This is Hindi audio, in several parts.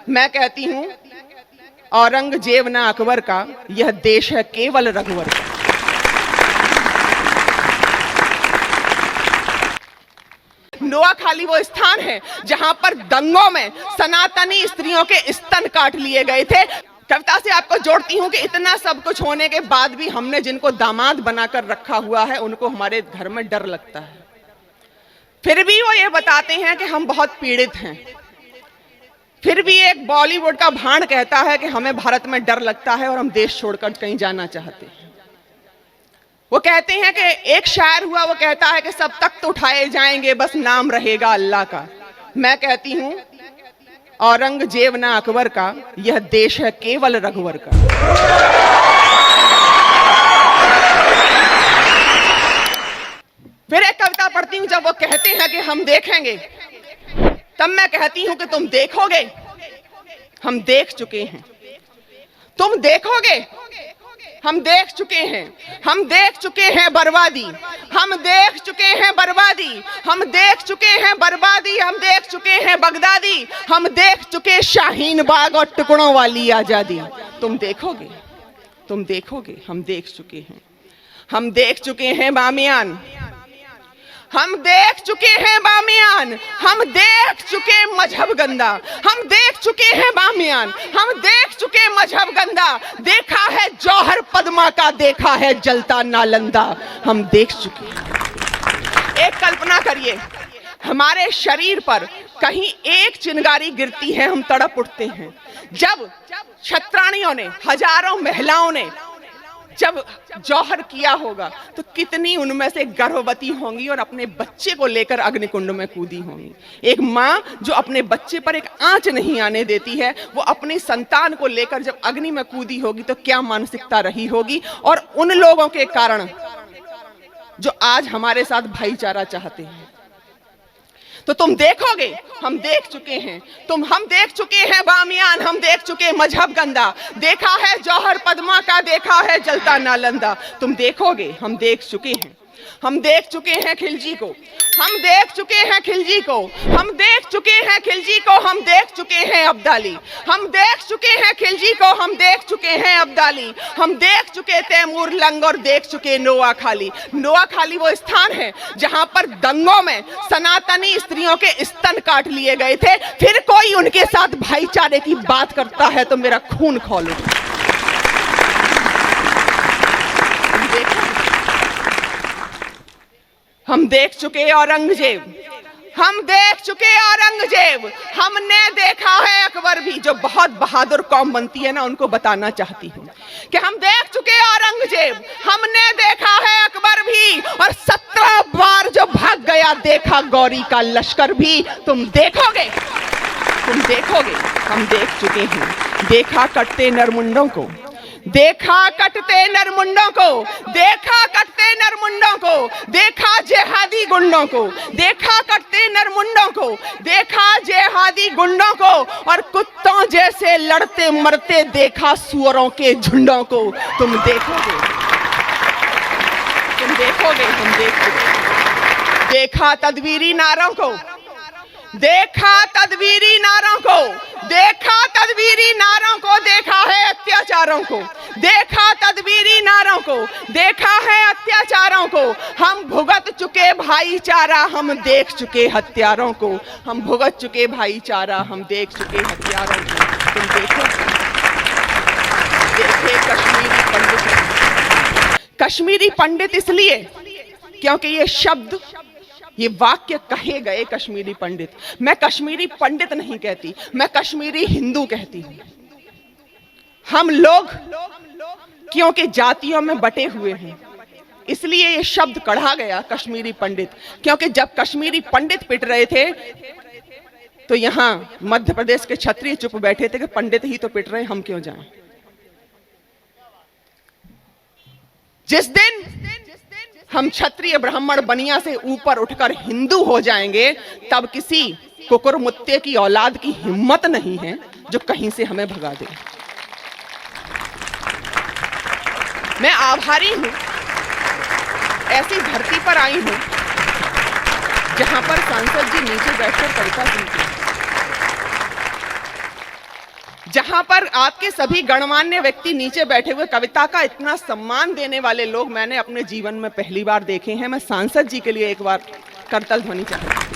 मैं कहती हूं औरंगजेब ना अकबर का, यह देश है केवल रघुवर का। नोआखाली वो स्थान है जहां पर दंगों में सनातनी स्त्रियों के स्तन काट लिए गए थे। कविता से आपको जोड़ती हूं कि इतना सब कुछ होने के बाद भी हमने जिनको दामाद बनाकर रखा हुआ है उनको हमारे घर में डर लगता है। फिर भी वो ये बताते हैं कि हम बहुत पीड़ित हैं। फिर भी एक बॉलीवुड का भांड कहता है कि हमें भारत में डर लगता है और हम देश छोड़कर कहीं जाना चाहते हैं। वो कहते हैं कि एक शायर हुआ, वो कहता है कि सब तख्त उठाए जाएंगे बस नाम रहेगा अल्लाह का। मैं कहती हूं औरंगजेब ना अकबर का, यह देश है केवल रघुवर का। फिर एक कविता पढ़ती हूं, जब वो कहते हैं कि हम देखेंगे, तब मैं कहती हूं कि तुम देखोगे, हम देख चुके हैं। तुम देखोगे, हम देख चुके हैं। हम देख चुके हैं बर्बादी, हम देख चुके हैं बर्बादी, हम देख चुके हैं बर्बादी, हम देख चुके हैं बगदादी, हम देख चुके शाहीन बाग और टुकड़ों वाली आजादी। तुम देखोगे, तुम देखोगे, हम देख चुके हैं। हम देख चुके हैं बामियान, हम देख चुके हैं बामियान, हम देख चुके मजहब गंदा, हम देख चुके हैं बामियान, हम देख चुके मजहब गंदा। देखा है जौहर पद्मा का, देखा है जलता नालंदा, हम देख चुके हैं। एक कल्पना करिए, हमारे शरीर पर कहीं एक चिंगारी गिरती है, हम तड़प उठते हैं। जब क्षत्राणियों ने, हजारों महिलाओं ने जब जौहर किया होगा तो कितनी उनमें से गर्भवती होंगी और अपने बच्चे को लेकर अग्निकुंड में कूदी होंगी। एक माँ जो अपने बच्चे पर एक आंच नहीं आने देती है, वो अपनी संतान को लेकर जब अग्नि में कूदी होगी तो क्या मानसिकता रही होगी। और उन लोगों के कारण जो आज हमारे साथ भाईचारा चाहते हैं। तो तुम देखोगे, हम देख चुके हैं। हम देख चुके हैं बामियान, हम देख चुके मजहब गंदा, देखा है जौहर पद्मा का, देखा है जलता नालंदा। तुम देखोगे, हम देख चुके हैं। हम देख चुके हैं खिलजी को, हम देख चुके हैं खिलजी को, हम देख चुके हैं खिलजी को, हम देख चुके हैं अब्दाली, हम देख चुके हैं खिलजी को, हम देख चुके हैं अब्दाली, हम देख चुके तैमूर लंग और देख चुके नोआखाली। नोआखाली वो स्थान है जहां पर दंगों में सनातनी स्त्रियों के स्तन काट लिए गए थे। फिर कोई उनके साथ भाईचारे की बात करता है तो मेरा खून खौल उठता है। हम देख चुके औरंगजेब, हम देख चुके औरंगजेब, हमने देखा है अकबर भी। जो बहुत बहादुर कौम बनती है ना, उनको बताना चाहती हूँ कि हम देख चुके औरंगजेब, हमने देखा है अकबर भी। और 17 बार जो भाग गया देखा गौरी का लश्कर भी। तुम देखोगे, तुम देखोगे, हम देख चुके हैं। देखा कटते नरमुंडों को, देखा कटते नरमुंडों को, देखा कटते नरमुंडों को, देखा जेहादी गुंडों को, देखा कटते नरमुंडों को, देखा जेहादी गुंडों को। और कुत्तों जैसे लड़ते मरते देखा सुअरों के झुंडों को। तुम देखोगे, तुम देखोगे, हम देख चुके। देखा तदबीरी नारों को, देखा तदबीरी नारों को, देखा तदबीरी नारों को, देखा है अत्याचारों को, देखा तदबीरी नारों को, देखा है अत्याचारों को। हम भुगत चुके भाईचारा, हम देख चुके हत्यारों को। हम भुगत चुके भाईचारा, हम देख चुके हत्यारों को। तुम देखो, देखे कश्मीरी पंडित। कश्मीरी पंडित इसलिए क्योंकि ये शब्द, ये वाक्य कहे गए कश्मीरी पंडित। मैं कश्मीरी पंडित नहीं कहती, मैं कश्मीरी हिंदू कहती हूं। हम लोग क्योंकि जातियों में बटे हुए हैं, इसलिए ये शब्द कढ़ा गया कश्मीरी पंडित। क्योंकि जब कश्मीरी पंडित पिट रहे थे तो यहां मध्य प्रदेश के क्षत्रिय चुप बैठे थे कि पंडित ही तो पिट रहे, हम क्यों जाएं। जिस दिन हम क्षत्रिय ब्राह्मण बनिया से ऊपर उठकर हिंदू हो जाएंगे, तब किसी कुकुरमुत्ते की औलाद की हिम्मत नहीं है जो कहीं से हमें भगा दे। मैं आभारी हूं, ऐसी धरती पर आई हूं जहां पर सांसद जी नीचे बैठकर कविता सुनते हैं। जहां पर आपके सभी गणमान्य व्यक्ति नीचे बैठे हुए कविता का इतना सम्मान देने वाले लोग मैंने अपने जीवन में पहली बार देखे हैं। मैं सांसद जी के लिए एक बार करतल ध्वनि चाहूंगी।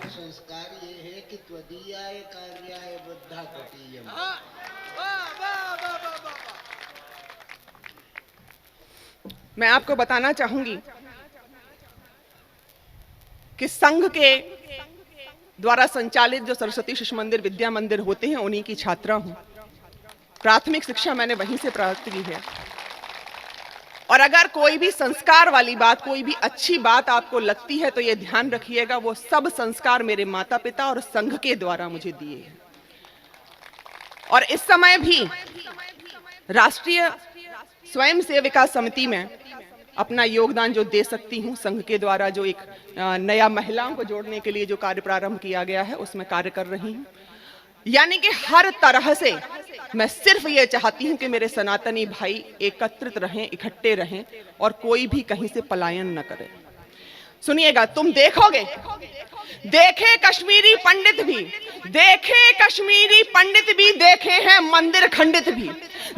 संस्कार ये है कि त्वदीयाय कार्याय बुद्धा कटीयम। मैं आपको बताना चाहूंगी कि संघ के द्वारा संचालित जो सरस्वती शिशु मंदिर विद्या मंदिर होते हैं उन्हीं की छात्रा हूं। प्राथमिक शिक्षा मैंने वहीं से प्राप्त की है। और अगर कोई भी संस्कार वाली बात, कोई भी अच्छी बात आपको लगती है तो ये ध्यान रखिएगा, वो सब संस्कार मेरे माता पिता और संघ के द्वारा मुझे दिए हैं। और इस समय भी राष्ट्रीय स्वयं सेविका समिति में अपना योगदान जो दे सकती हूं, संघ के द्वारा जो एक नया महिलाओं को जोड़ने के लिए जो कार्य प्रारंभ किया गया है उसमें कार्य कर रही हूं। यानी कि हर तरह से मैं सिर्फ ये चाहती हूं कि मेरे सनातनी भाई एकत्रित रहें, इकट्ठे रहें और कोई भी कहीं से पलायन न करे। सुनिएगा, तुम देखोगे, देखे कश्मीरी पंडित भी, देखे कश्मीरी पंडित भी, देखे हैं मंदिर खंडित भी,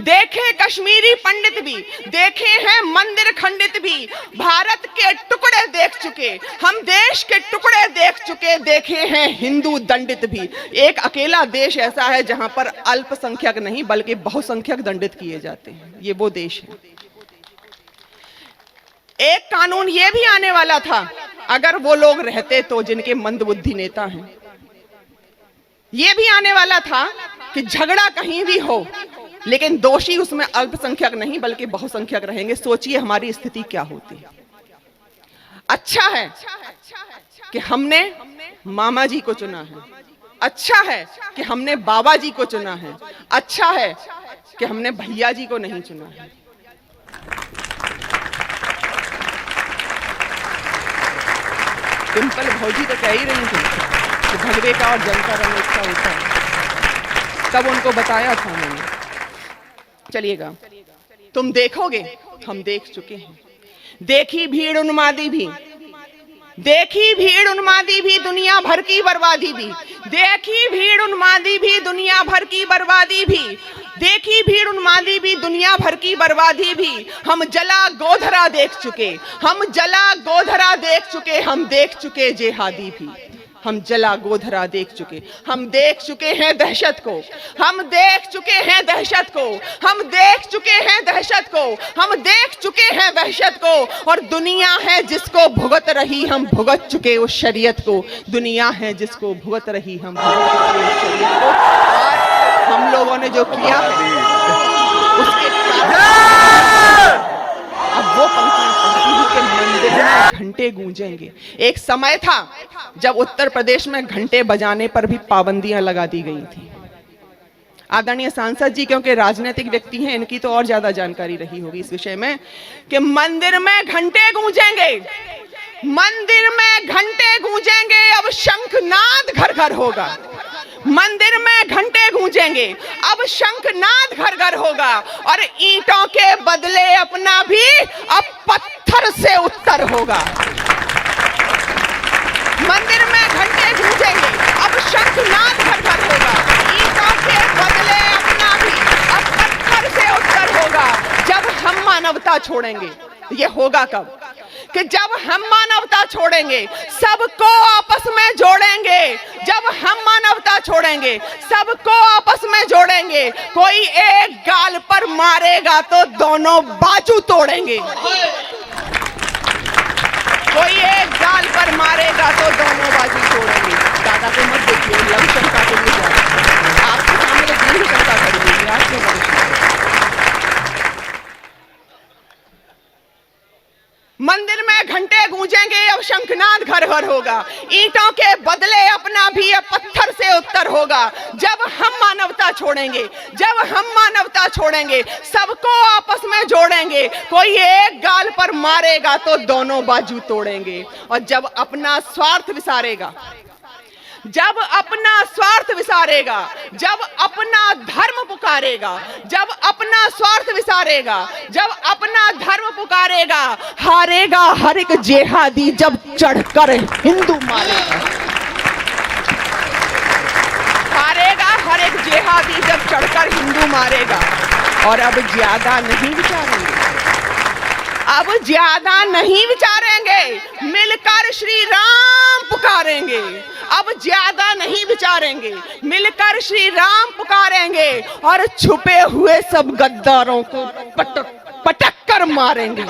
देखे कश्मीरी पंडित भी, देखे हैं मंदिर खंडित भी। भारत के टुकड़े देख चुके, हम देश के टुकड़े देख चुके, देखे हैं हिंदू दंडित भी। एक अकेला देश ऐसा है जहां पर अल्पसंख्यक नहीं बल्कि बहुसंख्यक दंडित किए जाते हैं, ये वो देश है। एक कानून ये भी आने वाला था, अगर वो लोग रहते तो जिनके मंदबुद्धि नेता हैं, ये भी आने वाला था कि झगड़ा कहीं भी हो लेकिन दोषी उसमें अल्पसंख्यक नहीं बल्कि बहुसंख्यक रहेंगे। सोचिए हमारी स्थिति क्या होती। अच्छा है कि हमने मामा जी को चुना है, अच्छा है कि हमने बाबा जी को चुना है, अच्छा है कि हमने भैया जी को नहीं चुना है। सिंपल भौजी तो कह ही रही थी कि भगवे का और जन का रंग एक सा होता है, तब उनको बताया था मैंने। चलिएगा, तुम देखोगे, हम देख चुके हैं। देखी भीड़ उन्मादी भी, देखी भीड़ उन्मादी भी, दुनिया भर की बर्बादी भी, देखी भीड़ उन्मादी भी, दुनिया भर की बर्बादी भी, देखी भीड़ उन्मादी भी, दुनिया भर की बर्बादी भी। हम जला गोधरा देख चुके, हम जला गोधरा देख चुके, हम देख चुके जेहादी भी, हम जला गोधरा देख चुके, हम देख चुके हैं दहशत को, हम देख चुके हैं दहशत को, हम देख चुके हैं दहशत को, हम देख चुके हैं वहशत को। और दुनिया है जिसको भुगत रही, हम भुगत चुके उस शरीयत को, दुनिया है जिसको भुगत रही, हम भुगत चुके उस शरीयत को। और हम लोगों ने जो किया उसके अब वो पंक्तियां के मंदिर में घंटे गूंजेंगे। एक समय था जब उत्तर प्रदेश में घंटे बजाने पर भी पाबंदियां लगा दी गई थी। आदरणीय सांसद जी क्योंकि राजनीतिक व्यक्ति हैं, इनकी तो और ज्यादा जानकारी रही होगी इस विषय में कि मंदिर में घंटे गूंजेंगे, मंदिर में घंटे गूंजेंगे। अब शंखनाद घर घर होगा, मंदिर में घंटे गूंजेंगे, अब शंखनाद घर घर होगा। और ईंटों के बदले अपना भी अब पत्थर से उत्तर होगा। मंदिर में घंटे गूंजेंगे, अब शंखनाद घर घर होगा। ईंटों के बदले अपना भी अब पत्थर से उत्तर होगा। जब हम मानवता छोड़ेंगे, ये होगा कब? कि जब हम मानवता छोड़ेंगे, सबको आपस में जोड़ेंगे। जब हम मानवता छोड़ेंगे, सबको आपस में जोड़ेंगे। कोई एक गाल पर मारेगा तो दोनों बाजू तोड़ेंगे, कोई एक गाल पर मारेगा तो दोनों बाजू तोड़ेंगे। दादा को मत देखिए, लघु शंका के लिए जा रहे हैं। आपके सामने दीर्घ शंका करेंगे, आपके मंदिर में घंटे गूंजेंगे, अब शंखनाद घर घर होगा। ईंटों के बदले अपना भी अब पत्थर से उत्तर होगा। जब हम मानवता छोड़ेंगे, जब हम मानवता छोड़ेंगे, सबको आपस में जोड़ेंगे। कोई एक गाल पर मारेगा तो दोनों बाजू तोड़ेंगे। और जब अपना स्वार्थ विसारेगा, जब अपना स्वार्थ विसारेगा, जब अपना धर्म पुकारेगा, जब अपना स्वार्थ विसारेगा, जब अपना धर्म पुकारेगा, हारेगा हर एक जेहादी जब चढ़कर हिंदू मारेगा। हारेगा हर एक जेहादी जब चढ़कर हिंदू मारेगा। और अब ज्यादा नहीं विचारेंगे, अब ज्यादा नहीं विचारेंगे, मिलकर श्री राम पुकारेंगे। अब ज्यादा नहीं विचारेंगे, मिलकर श्री राम पुकारेंगे और छुपे हुए सब गद्दारों को पटक पटक कर मारेंगे।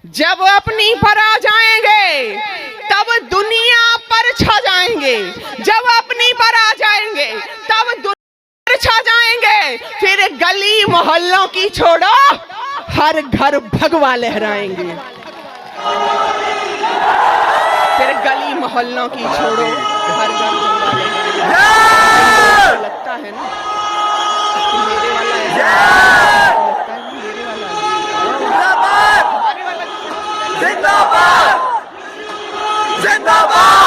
जब अपनी पर आ जाएंगे तब दुनिया पर छा जाएंगे, जब अपनी पर आ जाएंगे तब दुनिया पर छा जाएंगे। फिर गली मोहल्लों की छोड़ो, हर घर भगवा लहराएंगे। फिर गली मोहल्लों की छोड़ो, हर घर भगवा लहराएंगे। लगता है ना मेरे वाला है, लगता है मेरे वाला जिंदाबाद जिंदाबाद